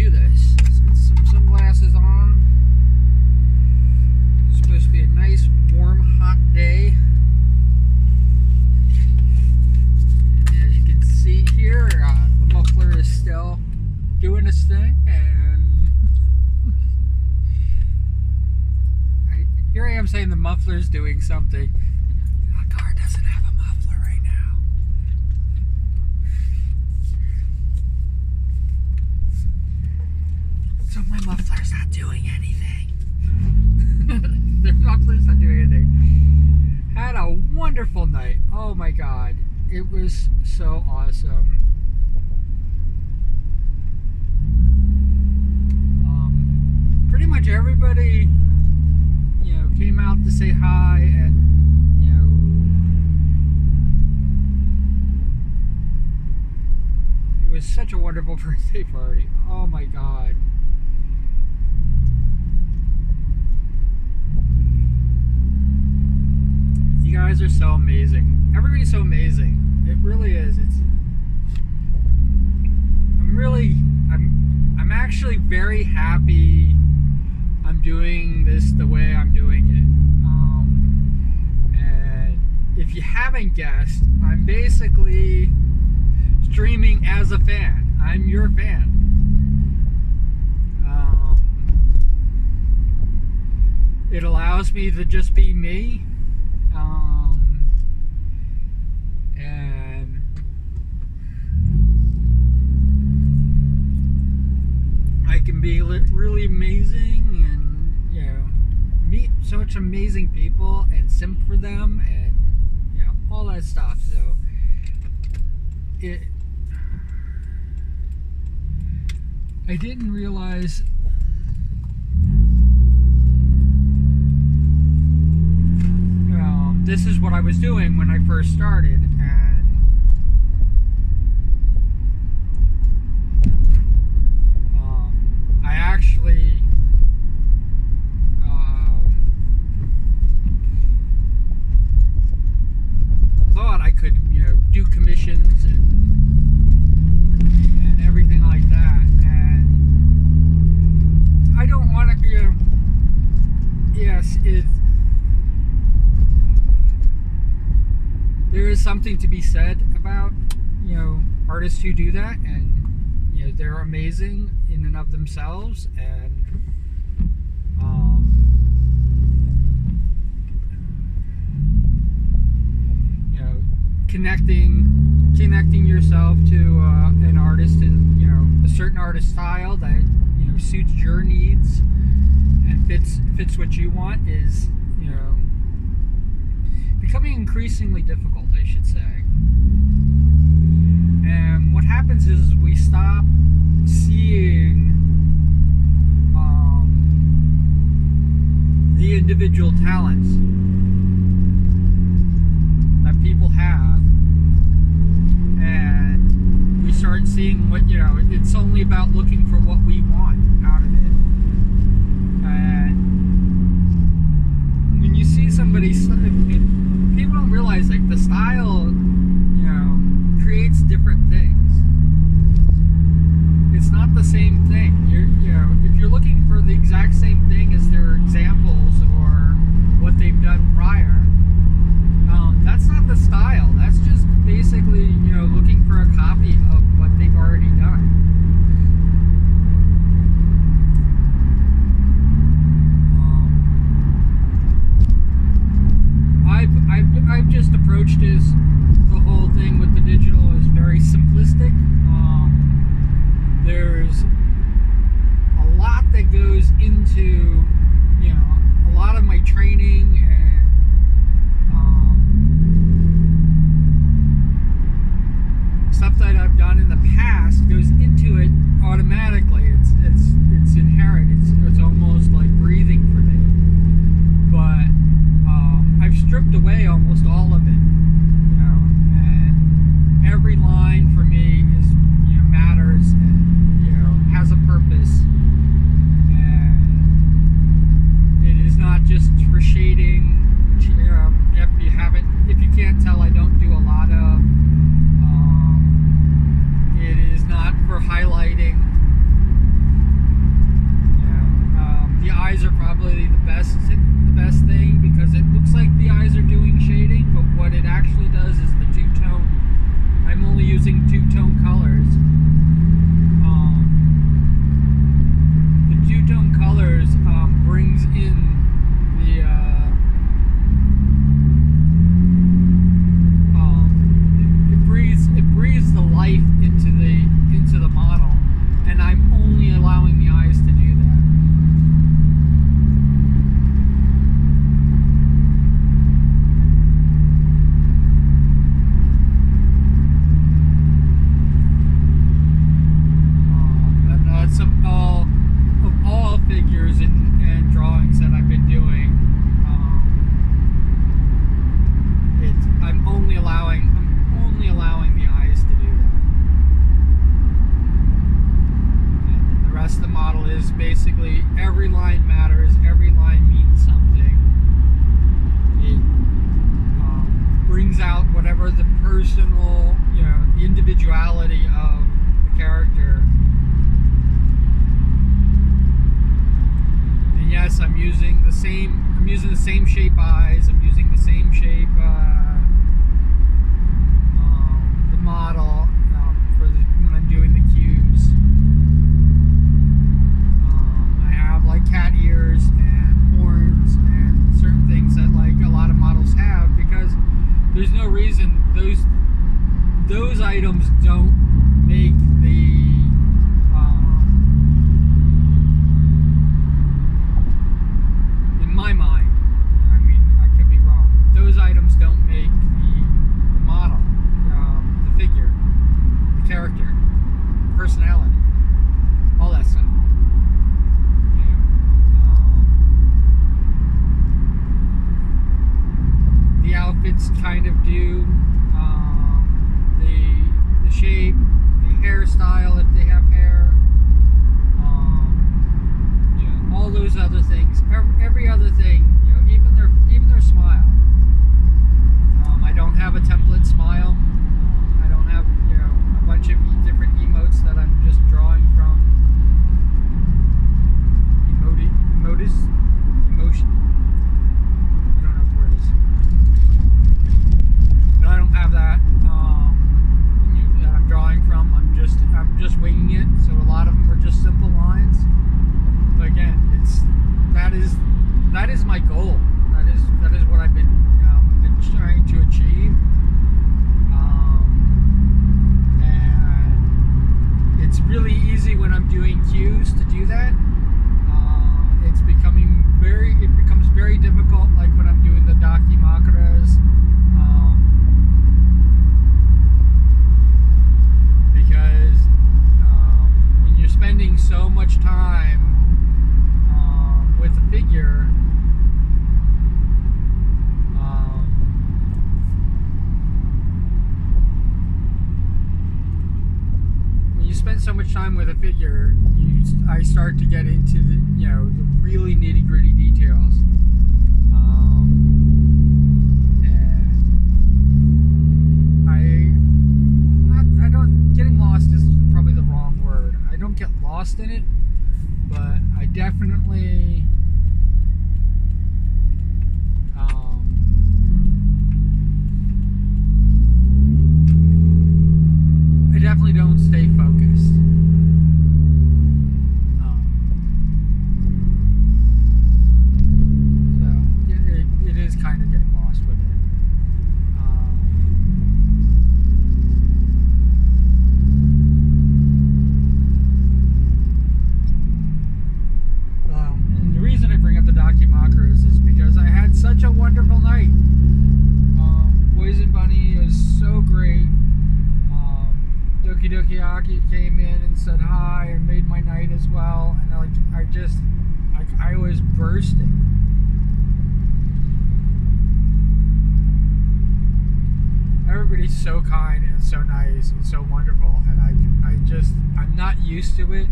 do this. Let's get some sunglasses on. It's supposed to be a nice, warm, hot day. And as you can see here, the muffler is still doing its thing, and here I am saying the muffler's doing something. The car doesn't have a muffler right now. So my muffler's not doing anything. The muffler's not doing anything. Had a wonderful night. Oh my god. It was so awesome. Pretty much everybody, you know, came out to say hi, and you know, it was such a wonderful birthday party. Oh my god. You guys are so amazing. Everybody's so amazing. It really is. I'm actually very happy I'm doing this the way I'm doing it. And if you haven't guessed, I'm basically streaming as a fan. I'm your fan. It allows me to just be me. And I can be really amazing, and you know, meet such amazing people and simp for them, and you know, all that stuff. So I didn't realize this is what I was doing when I first started, and I actually thought I could, you know, do commissions and everything like that, and I don't want to, you know, yes, there is something to be said about, you know, artists who do that, and you know, they're amazing in and of themselves, and you know, connecting yourself to an artist, and you know, a certain artist style that, you know, suits your needs and fits what you want is, you know, becoming increasingly difficult, I should say. And what happens is we stop seeing the individual talents that people have, and we start seeing what, you know, it's only about looking for what we want out of it. And when you see somebody, people don't realize, like, the style, you know, creates different things. It's not the same thing. You know, if you're looking for the exact same thing as their examples or what they've done prior, that's not the style. That's just basically, you know, looking for a copy of what they've already done. I've just approached the whole thing with the digital as very simplistic. every line matters. Every line means something. It brings out whatever the personal, the individuality of the character. And yes, I'm using the same shape eyes. I'm using the same shape, the model when I'm doing the cues. I have like cat ears and horns and certain things that like a lot of models have, because there's no reason those items don't make in my mind, I mean, I could be wrong, those items don't make the model, the figure, the character, personality, all that stuff. The outfits kind of do, the shape, the hairstyle if they have hair, all those other things, every other thing, even their smile. I don't have a template smile. I don't have a bunch of different emotes that I'm just drawing from. Emotion. I don't know what the word is. But I don't have that. That I'm drawing from. I'm just winging it. So a lot of them are just simple lines. But again, that is my goal. That is what I've been trying to achieve. And it's really easy when I'm doing cues to do that. It becomes very difficult, like when I'm doing the dakimakuras, because when you're spending so much time with a figure, I start to get into the really nitty gritty details. And I don't, getting lost is probably the wrong word. I don't get lost in it, but I definitely don't stay focused. It is kind of getting lost with it. And the reason I bring up the dakimakuras is because I had such a wonderful night. Poison Bunny is so great. Doki Doki Aki came in and said hi and made my night as well, and I was bursting. Everybody's so kind and so nice and so wonderful, and I'm not used to it.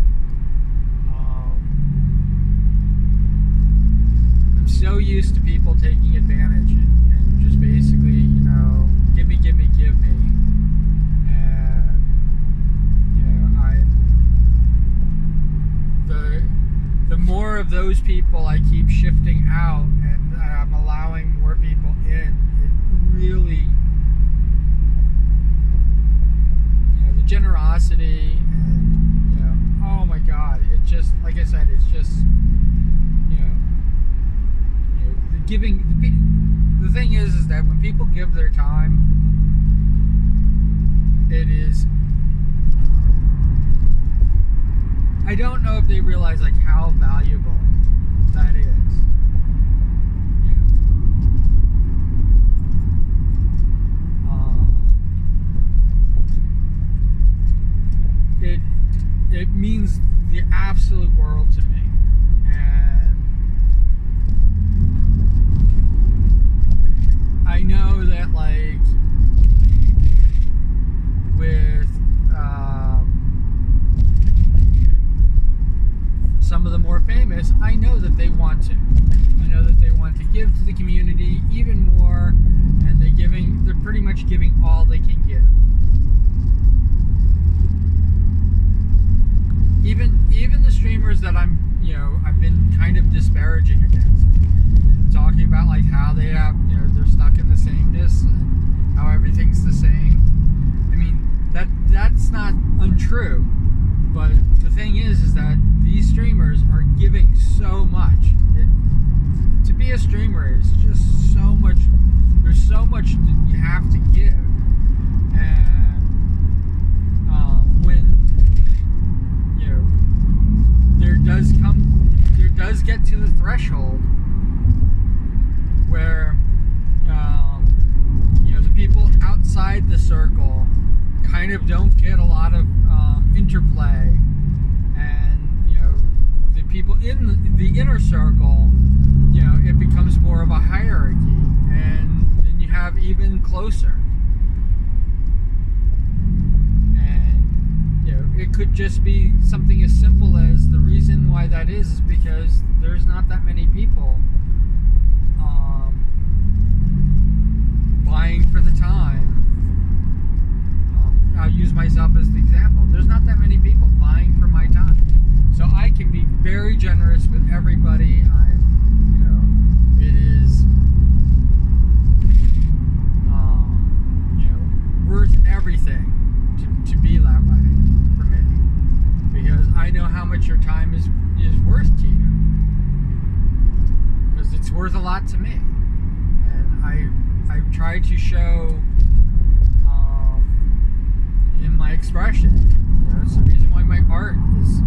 I'm so used to people taking advantage and just basically, give me. The more of those people I keep shifting out and I'm allowing more people in, it really, the generosity and, oh my God, it just, like I said, it's just, the giving, the thing is that when people give their time, it is, I don't know if they realize like how valuable that is. It means the absolute world to me, and I know that like with some of the more famous, I know that they want to. I know that they want to give to the community even more, and they're pretty much giving all they can give. Even the streamers that I've been kind of disparaging against, and talking about like how they have, they're stuck in the sameness and how everything's the same. I mean, that's not untrue, but the thing is that these streamers are giving so much. To be a streamer is just so much. There's so much that you have to give, and when there does get to the threshold where the people outside the circle kind of don't get a lot of interplay, and the people in the inner circle, it becomes more of a hierarchy, and then you have even closer. It could just be something as simple as the reason why that is because there's not that many people vying for the time. I'll use myself as the example. There's not that many people vying for my time, so I can be very generous with everybody. It is worth everything to be that way. Because I know how much your time is worth to you. Because it's worth a lot to me. And I try to show in my expression. It's the reason why my art is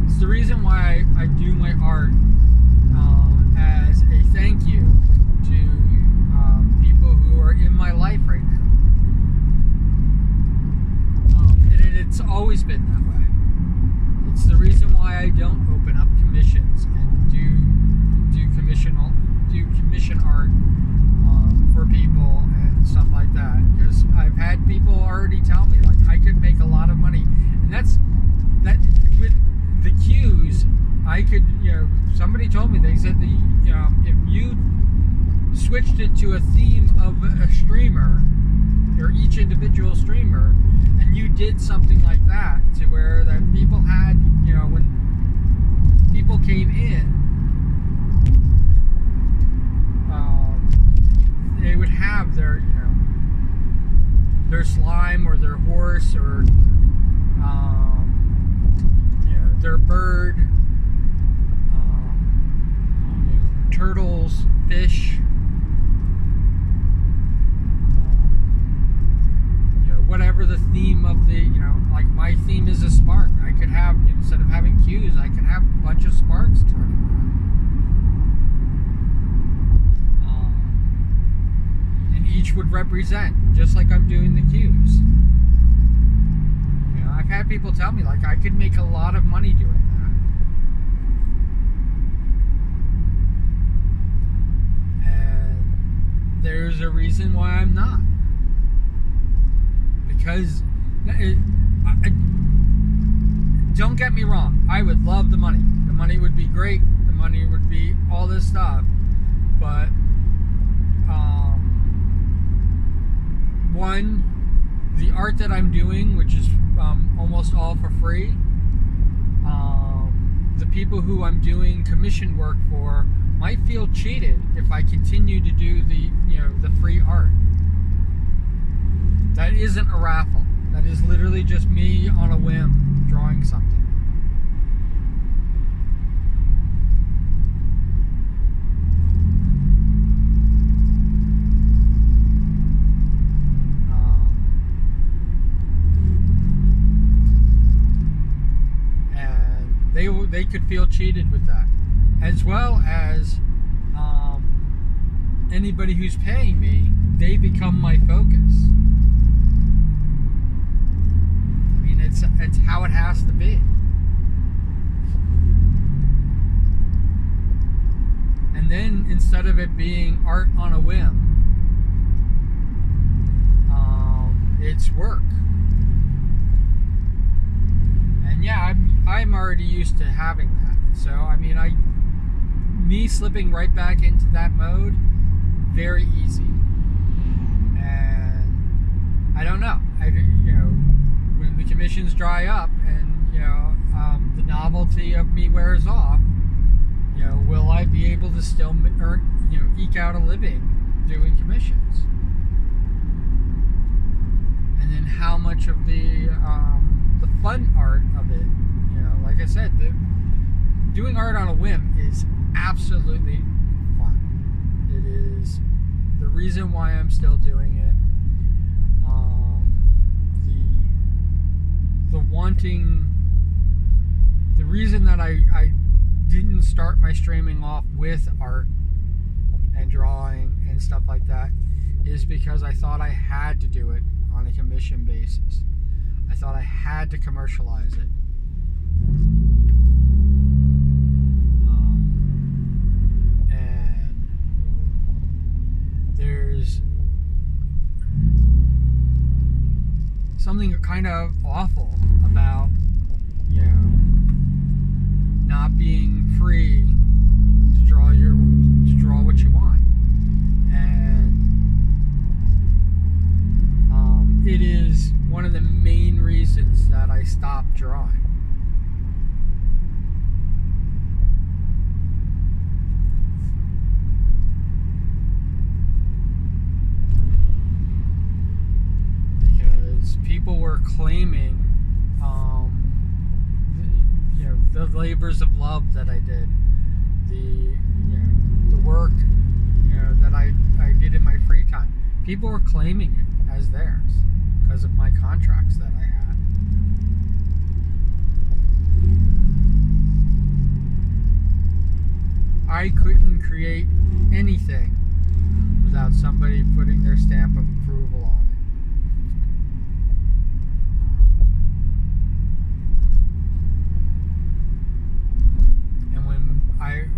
it's the reason why I do my art as a thank you to people who are in my life right now. And it's always been that way. It's the reason why I don't open up commissions and do commission art for people and stuff like that. Because I've had people already tell me like I could make a lot of money, and that with the cues I could. Somebody told me, they said that if you switched it to a theme of a streamer or each individual streamer, and you did something like that to where that people had, when people came in, they would have their, their slime or their horse or, their bird, turtles, fish, whatever the theme of the, like my theme is a spark. I could have, instead of having cues, I could have a bunch of sparks turning around. And each would represent, just like I'm doing the cues. I've had people tell me, like, I could make a lot of money doing that. And there's a reason why I'm not. Because, don't get me wrong, I would love the money. The money would be great. The money would be all this stuff. But, one, the art that I'm doing, which is almost all for free, the people who I'm doing commission work for might feel cheated if I continue to do the free art. That isn't a raffle. That is literally just me on a whim drawing something. And they could feel cheated with that, as well as anybody who's paying me. They become my focus. It's how it has to be. And then instead of it being art on a whim, it's work. And yeah, I I'm already used to having that. So I mean, me slipping right back into that mode, very easy. And I don't know. When the commissions dry up and the novelty of me wears off, will I be able to still eke out a living doing commissions? And then how much of the fun art of it, like I said, doing art on a whim is absolutely fun. It is the reason why I'm still doing it. The reason that I didn't start my streaming off with art and drawing and stuff like that is because I thought I had to do it on a commission basis. I thought I had to commercialize it. And there's something kind of awful about not being free to draw what you want. And it is one of the main reasons that I stopped drawing. Because people were claiming the labors of love that I did, the work that I did in my free time. People were claiming it as theirs because of my contracts that I had. I couldn't create anything without somebody putting their stamp of approval on it.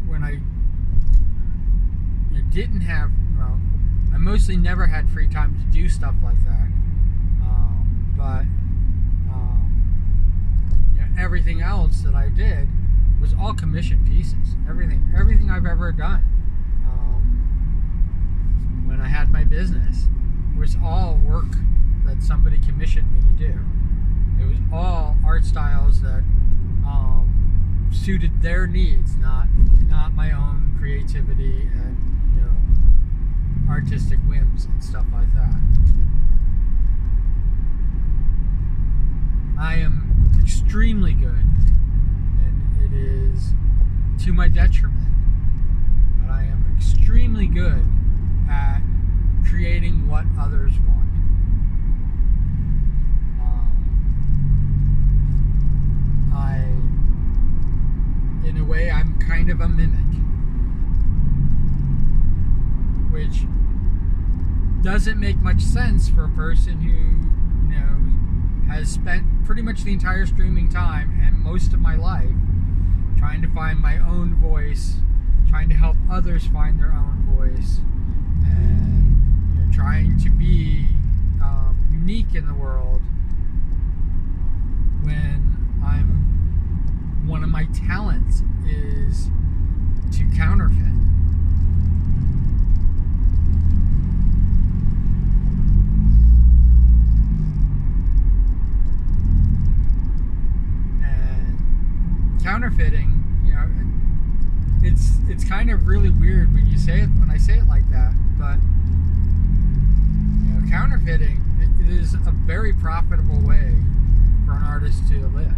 When I didn't have, I mostly never had free time to do stuff like that. But everything else that I did was all commission pieces. Everything I've ever done when I had my business was all work that somebody commissioned me to do. It was all art styles that suited their needs, not my own creativity and artistic whims and stuff like that. I am extremely good, and it is to my detriment, but I am extremely good at creating what others want. In a way, I'm kind of a mimic, which doesn't make much sense for a person who, has spent pretty much the entire streaming time and most of my life trying to find my own voice, trying to help others find their own voice, and trying to be unique in the world when one of my talents is to counterfeit. And counterfeiting, it's kind of really weird when I say it like that, but counterfeiting is a very profitable way for an artist to live.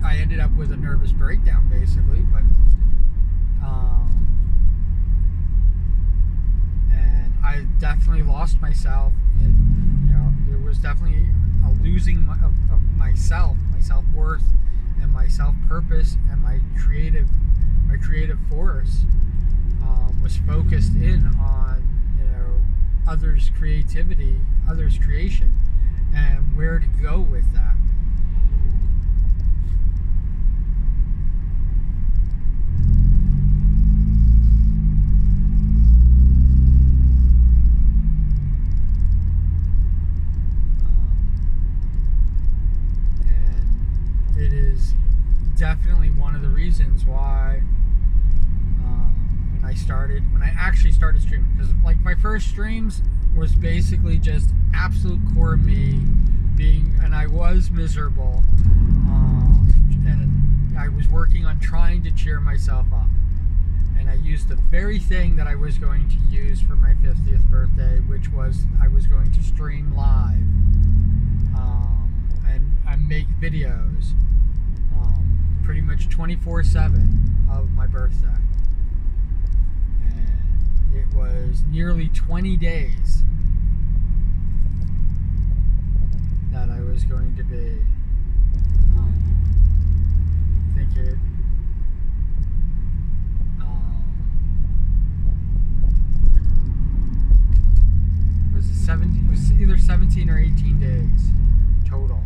I ended up with a nervous breakdown, basically, but and I definitely lost myself in, there was definitely a losing of myself, my self-worth, and my self-purpose, and my creative force was focused in on others' creativity, others' creation, and where to go with that. reasons why when I actually started streaming, because like my first streams was basically just absolute core me and I was miserable, and I was working on trying to cheer myself up, and I used the very thing that I was going to use for my 50th birthday, which was I was going to stream live, and make videos pretty much 24/7 of my birthday. And it was nearly 20 days that I was going to be. I think it it was either 17 or 18 days total.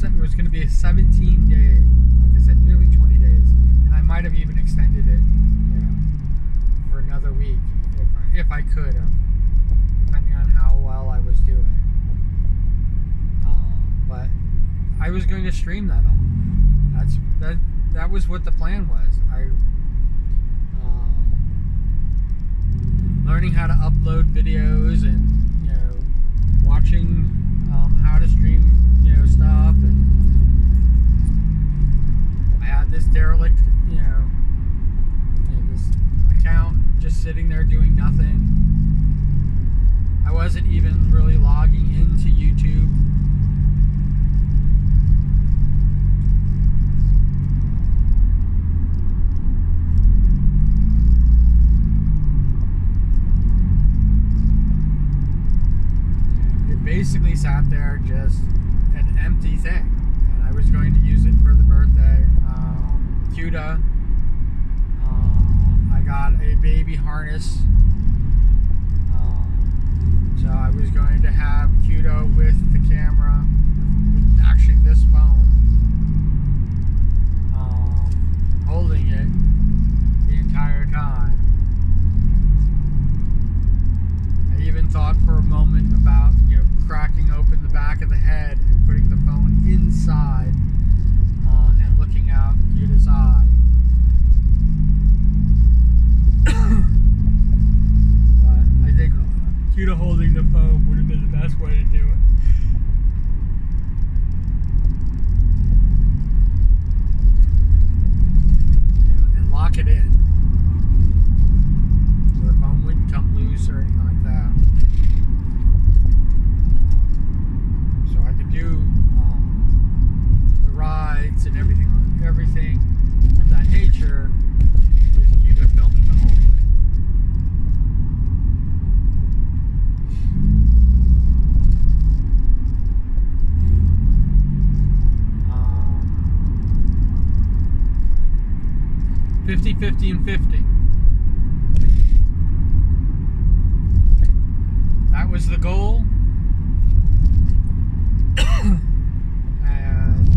It was going to be a 17 day, like I said, nearly 20 days, and I might have even extended it, for another week if I could have, depending on how well I was doing. But I was going to stream that all. That was what the plan was. Learning how to upload videos and watching how to stream stuff, and I had this derelict this account just sitting there doing nothing. I wasn't even really logging into YouTube. It basically sat there just an empty thing, and I was going to use it for the birthday. Cuda, I got a baby harness, so I was going to have Cuda with the camera, with actually this phone, holding it the entire time. I even thought for a moment about cracking open the back of the head and putting the phone inside, and looking out Cuda's eye. But I think Cuda holding the phone would have been the best way to do it. And lock it in, so the phone wouldn't come loose or anything like that. Do the rides and everything of that nature with Cuda filming the whole thing. 50, 50, and 50. That was the goal. And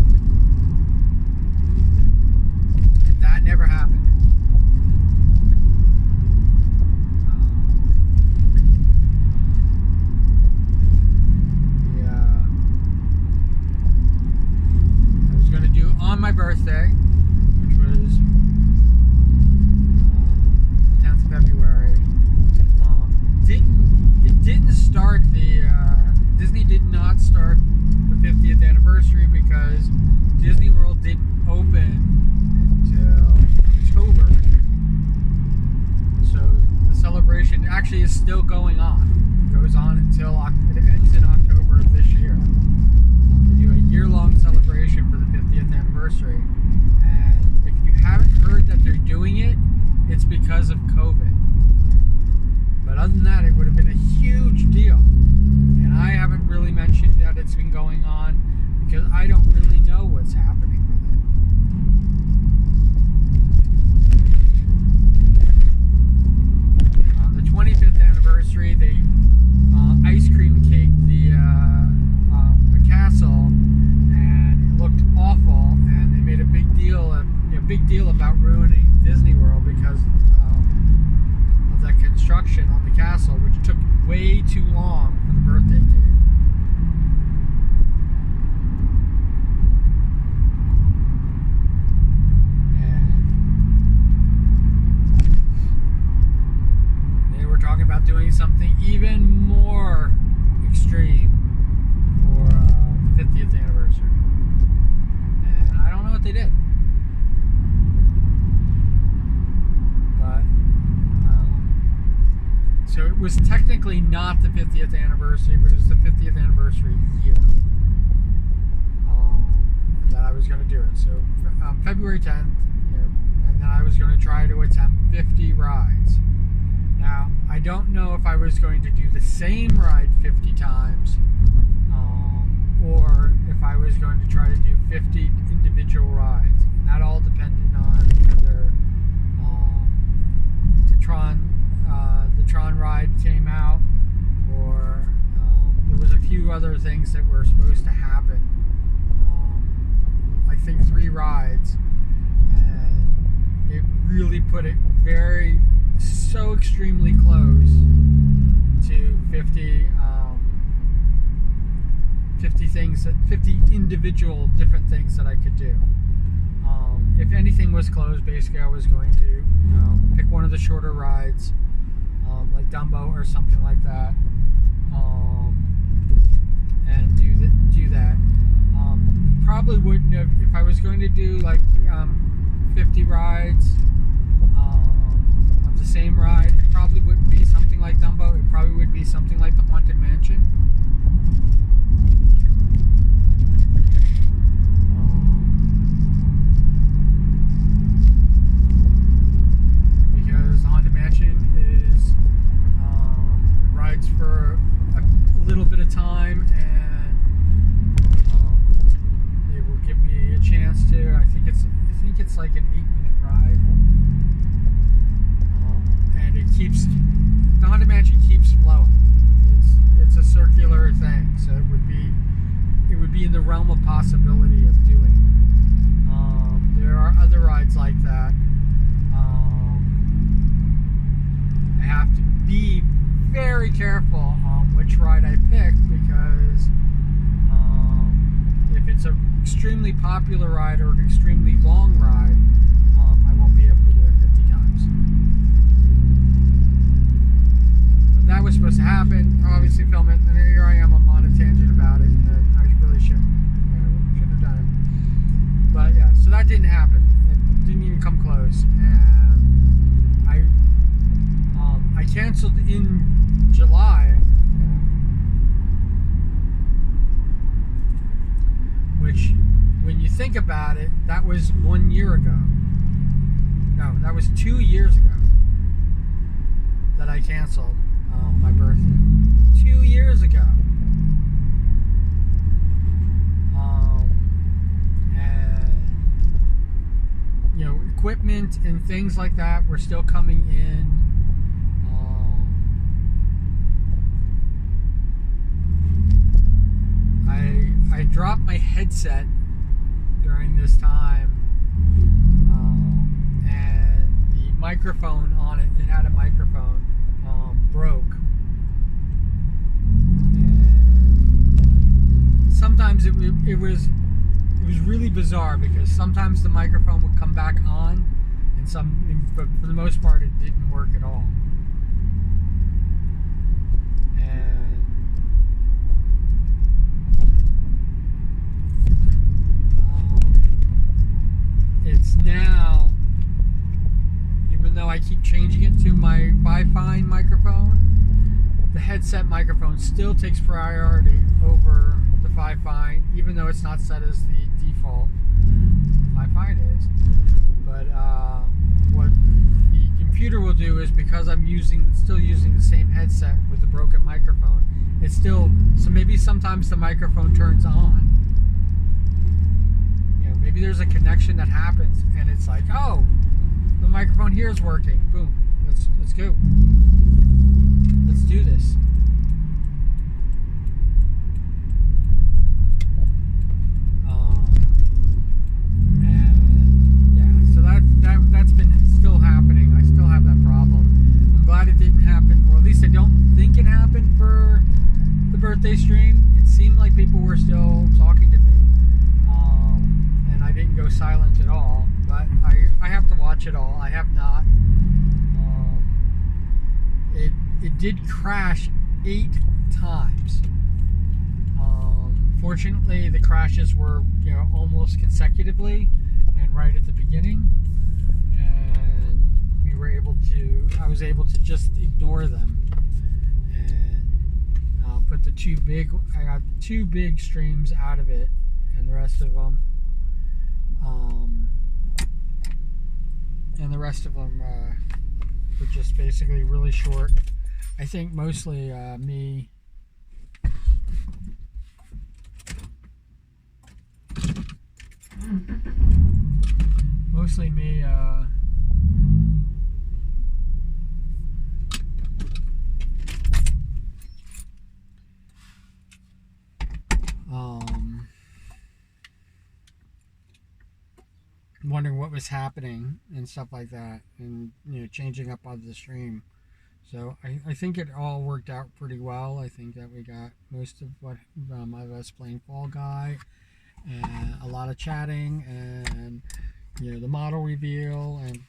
that never happened. I was going to do on my birthday, which was 10th of February. It didn't start Disney did not start the 50th anniversary because Disney World didn't open until October. So the celebration actually is still going on. It goes on until it ends in October of this year. They do a year-long celebration for the 50th anniversary. And if you haven't heard that they're doing it, it's because of COVID. But other than that, it would have been a huge deal. And I haven't really mentioned that it's been going on because I don't really know what's happening with it. On the 25th anniversary, they ice cream caked the castle, and it looked awful. And was technically not the 50th anniversary, but it was the 50th anniversary year that I was going to do it. So February 10th, and then I was going to try to attempt 50 rides. Now, I don't know if I was going to do the same ride 50 times, or if I was going to try to do 50 individual rides. And that all depended on whether the Tron ride came out, or there was a few other things that were supposed to happen. I think 3 rides, and it really put it so extremely close to 50 things, 50 individual different things that I could do. If anything was closed, basically I was going to pick one of the shorter rides, like Dumbo or something like that, and do that. Probably wouldn't have, if I was going to do like 50 rides of the same ride, it probably wouldn't be something like Dumbo. It probably would be something like the Haunted Mansion. Because the Haunted Mansion is rides for a little bit of time, and it will give me a chance to. I think it's like an 8-minute ride, and the Haunted Mansion keeps flowing. It's a circular thing, so it would be in the realm of possibility of doing. There are other rides like that. I have to be very careful on which ride I pick, because if it's an extremely popular ride or an extremely long ride, I won't be able to do it 50 times. But that was supposed to happen. I'll obviously film it, and here I am. I'm on a tangent about it. I really shouldn't have done it. But yeah, so that didn't happen. It didn't even come close. And I canceled in July, which, when you think about it, that was 1 year ago. No, that was 2 years ago that I canceled my birthday. 2 years ago. And equipment and things like that were still coming in. I dropped my headset during this time, and the microphone on it had a microphone, broke. And sometimes it was really bizarre, because sometimes the microphone would come back on, but for the most part it didn't work at all. It's now, even though I keep changing it to my Wi-Fi microphone, the headset microphone still takes priority over the Wi-Fi, even though it's not set as the default. Wi-Fi is. But what the computer will do is, because I'm still using the same headset with the broken microphone, so maybe sometimes the microphone turns on. Maybe there's a connection that happens, and it's like, oh, the microphone here is working. Boom. Let's go. Let's do this. And yeah, so that's been still happening. I still have that problem. I'm glad it didn't happen, or at least I don't think it happened for the birthday stream. It seemed like people were still talking to me. I didn't go silent at all, but I have to watch it all. I have not. It did crash 8 times. Fortunately, the crashes were almost consecutively and right at the beginning, and I was able to just ignore them. put the two big. I got two big streams out of it, and the rest of them, um, were just basically really short. I think mostly me. Mostly me. Wondering what was happening and stuff like that, and changing up on the stream. So I think it all worked out pretty well. I think that we got most of what of us playing Fall Guy, and a lot of chatting, and the model reveal, and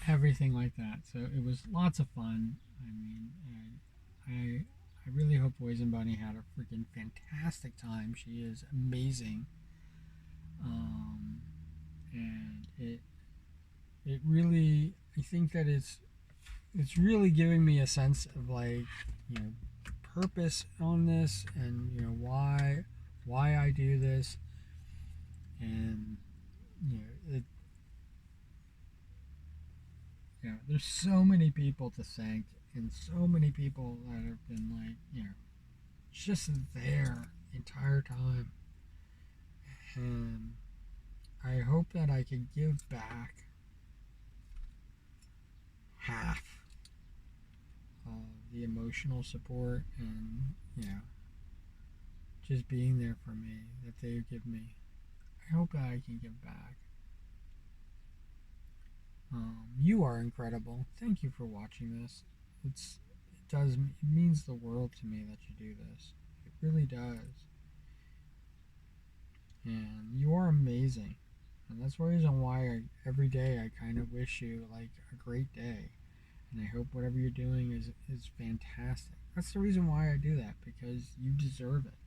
everything like that. So it was lots of fun. I mean, I really hope Poison Bunny had a freaking fantastic time. She is amazing. And it really, I think that it's really giving me a sense of purpose on this, and why I do this, and there's so many people to thank, and so many people that have been just there the entire time, and I hope that I can give back half of the emotional support, and just being there for me that they give me. I hope that I can give back. You are incredible. Thank you for watching this. It means the world to me that you do this. It really does. And you are amazing. And that's the reason why every day I kind of wish you a great day. And I hope whatever you're doing is fantastic. That's the reason why I do that, because you deserve it.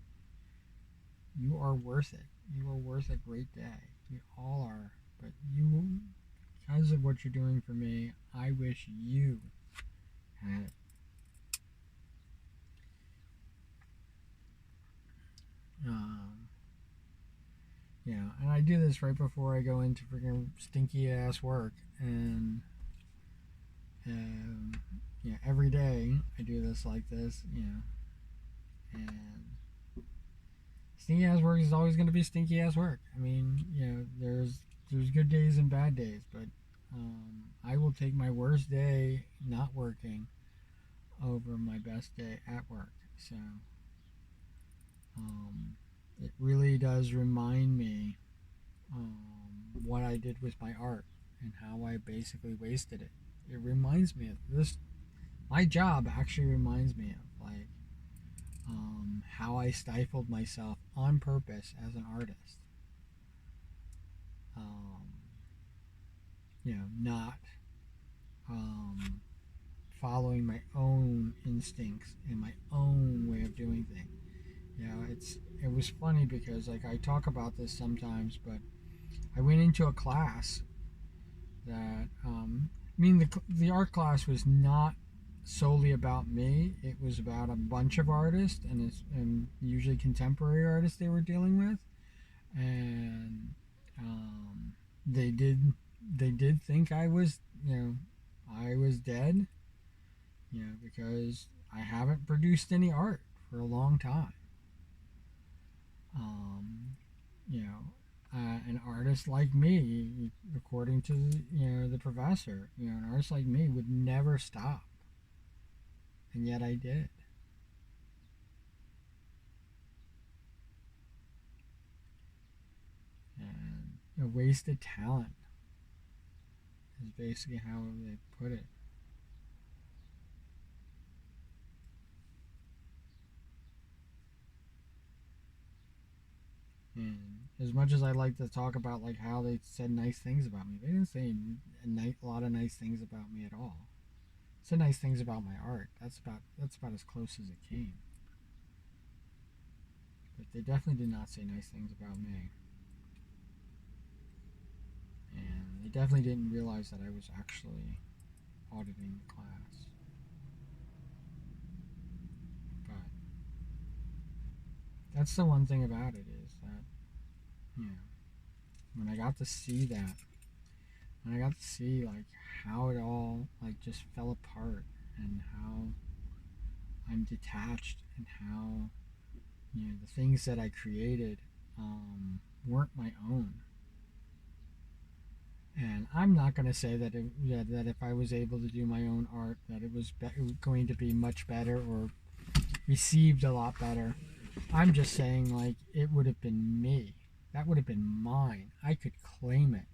You are worth it. You are worth a great day. We all are. But because of what you're doing for me, I wish you had it. And I do this right before I go into freaking stinky ass work, and every day I do this like this, and stinky ass work is always going to be stinky ass work. I mean, there's good days and bad days, but I will take my worst day not working over my best day at work. So it really does remind me what I did with my art and how I basically wasted it. It reminds me of this. My job actually reminds me of how I stifled myself on purpose as an artist. Not following my own instincts and my own way of doing things. It was funny because I talk about this sometimes, but I went into a class that the art class was not solely about me. It was about a bunch of artists, and usually contemporary artists they were dealing with, and they did think I was dead, because I haven't produced any art for a long time. An artist like me, according to the professor, an artist like me would never stop, and yet I did. And a wasted talent is basically how they put it. And as much as I like to talk about how they said nice things about me, they didn't say a lot of nice things about me at all. They said nice things about my art. That's about as close as it came. But they definitely did not say nice things about me. And they definitely didn't realize that I was actually auditing the class. That's the one thing about it is that, you know, when I got to see that, when I got to see like how it all like just fell apart and how I'm detached and how, you know, the things that I created weren't my own. And I'm not going to say that if I was able to do my own art, that it was going to be much better or received a lot better. I'm just saying, like, it would have been me. That would have been mine. I could claim it.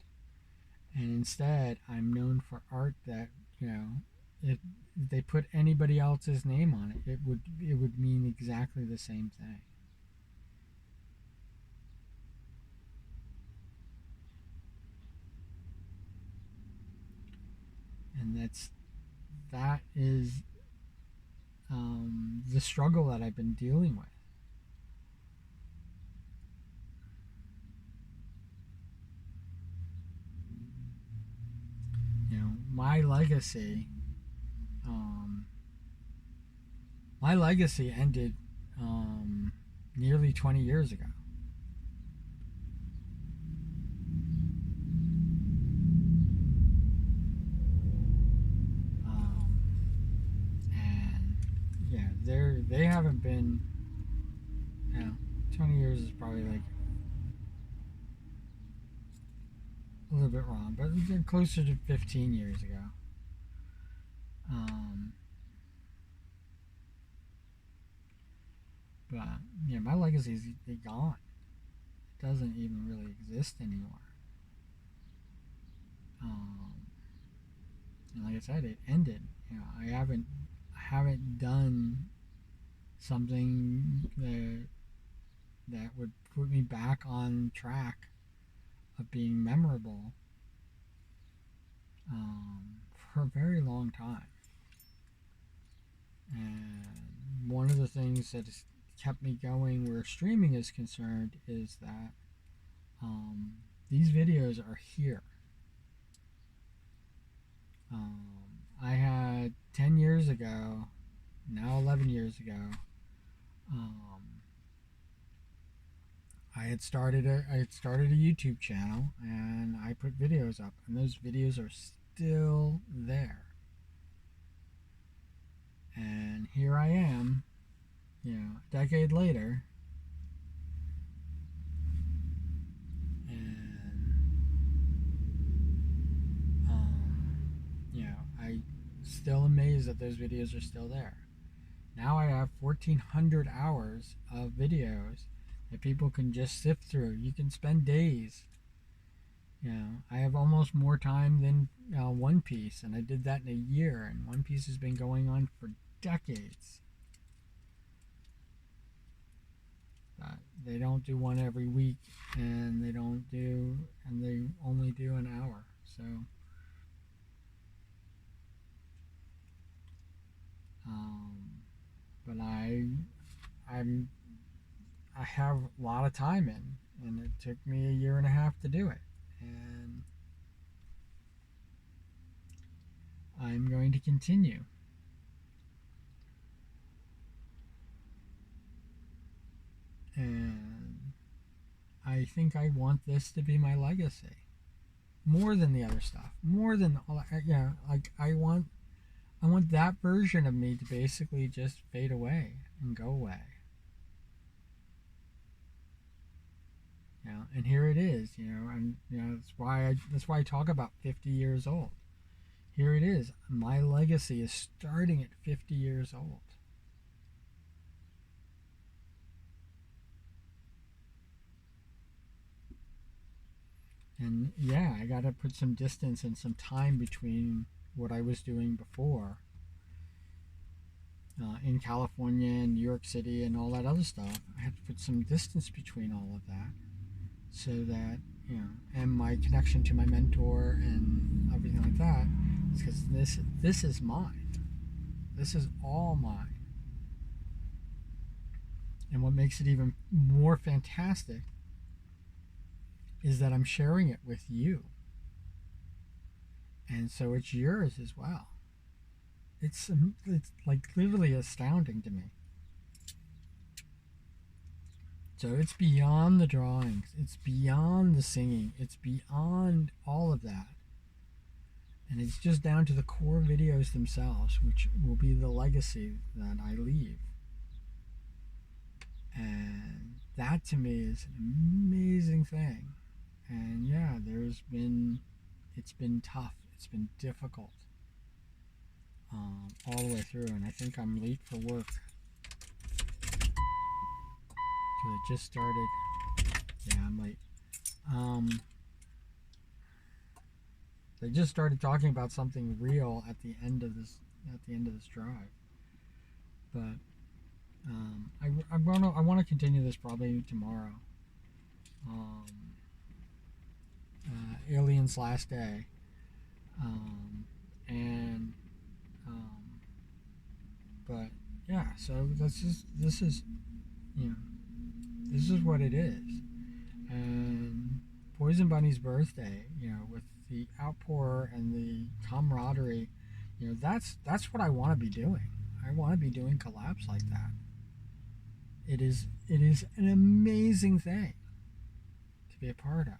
And instead, I'm known for art that, you know, if they put anybody else's name on it, it would mean exactly the same thing. And that is the struggle that I've been dealing with. You know, um, my legacy ended nearly 20 years ago. Um, and yeah, they haven't been, you know, 20 years is probably like a little bit wrong, but they're closer to 15 years ago. Um, but yeah, my legacy is gone. It doesn't even really exist anymore. Um, and like I said, it ended. You know, I haven't done something that would put me back on track of being memorable for a very long time. And one of the things that has kept me going where streaming is concerned is that um, these videos are here. I had 10 years ago, now 11 years ago, um, I had started a YouTube channel and I put videos up, and those videos are still there. And here I am, you know, a decade later, and you know, I still amazed that those videos are still there. Now I have 1,400 hours of videos that people can just sift through. You can spend days. You know, I have almost more time than One Piece, and I did that in a year. And One Piece has been going on for decades. But they don't do one every week, and they only do an hour. So, um, but I'm I have a lot of time in, and it took me a year and a half to do it, and I'm going to continue. And I think I want this to be my legacy more than the other stuff, more than all. Yeah, like I want that version of me to basically just fade away and go away. You know, and here it is. You know, and you know that's why I talk about 50 years old. Here it is. My legacy is starting at 50 years old. And yeah, I got to put some distance and some time between what I was doing before in California and New York City and all that other stuff. I had to put some distance between all of that so that, you know, and my connection to my mentor and everything like that, because this is mine. This is all mine. And what makes it even more fantastic is that I'm sharing it with you. And so it's yours as well. It's like literally astounding to me. So it's beyond the drawings, it's beyond the singing, it's beyond all of that. And it's just down to the core videos themselves, which will be the legacy that I leave. And that to me is an amazing thing. And yeah, it's been tough, it's been difficult all the way through. And I think I'm late for work because it just started. Yeah, I'm late. They just started talking about something real at the end of this drive. But I want to continue this probably tomorrow. Um, Alien's last day, and but yeah. So this is you know this is what it is. And Poison Bunny's birthday, with the outpour and the camaraderie, that's what I want to be doing. I want to be doing collabs like that. It is an amazing thing to be a part of.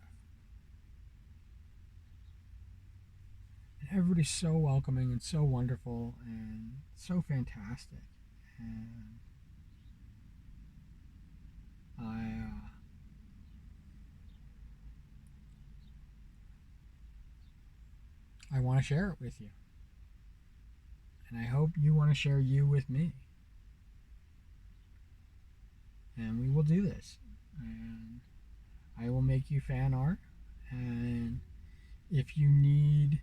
And everybody's so welcoming and so wonderful and so fantastic. And I want to share it with you. And I hope you want to share you with me. And we will do this. And I will make you fan art. And if you need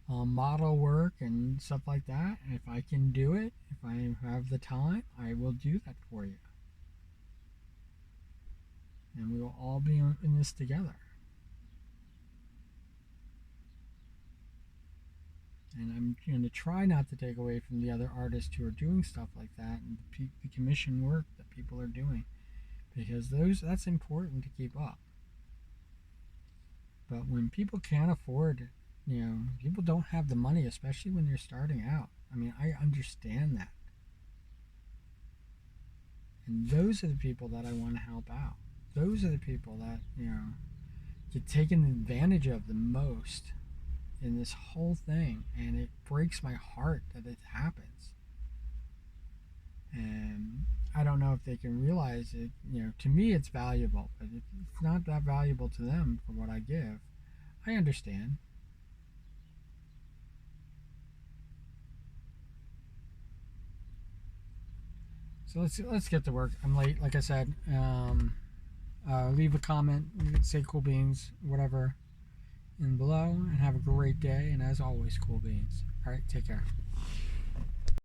model work and stuff like that, if I can do it, if I have the time, I will do that for you. And we will all be in this together. And I'm going to try not to take away from the other artists who are doing stuff like that and the commission work that people are doing, because that's important to keep up. But when people can't afford, people don't have the money, especially when you're starting out. I mean, I understand that. And those are the people that I want to help out. Those are the people that, get taken advantage of the most in this whole thing. And it breaks my heart that it happens. And I don't know if they can realize it. To me it's valuable, but if it's not that valuable to them for what I give, I understand. So let's get to work. I'm late, like I said. Leave a comment, say cool beans, whatever, in below, and have a great day. And as always, cool beans. All right, take care.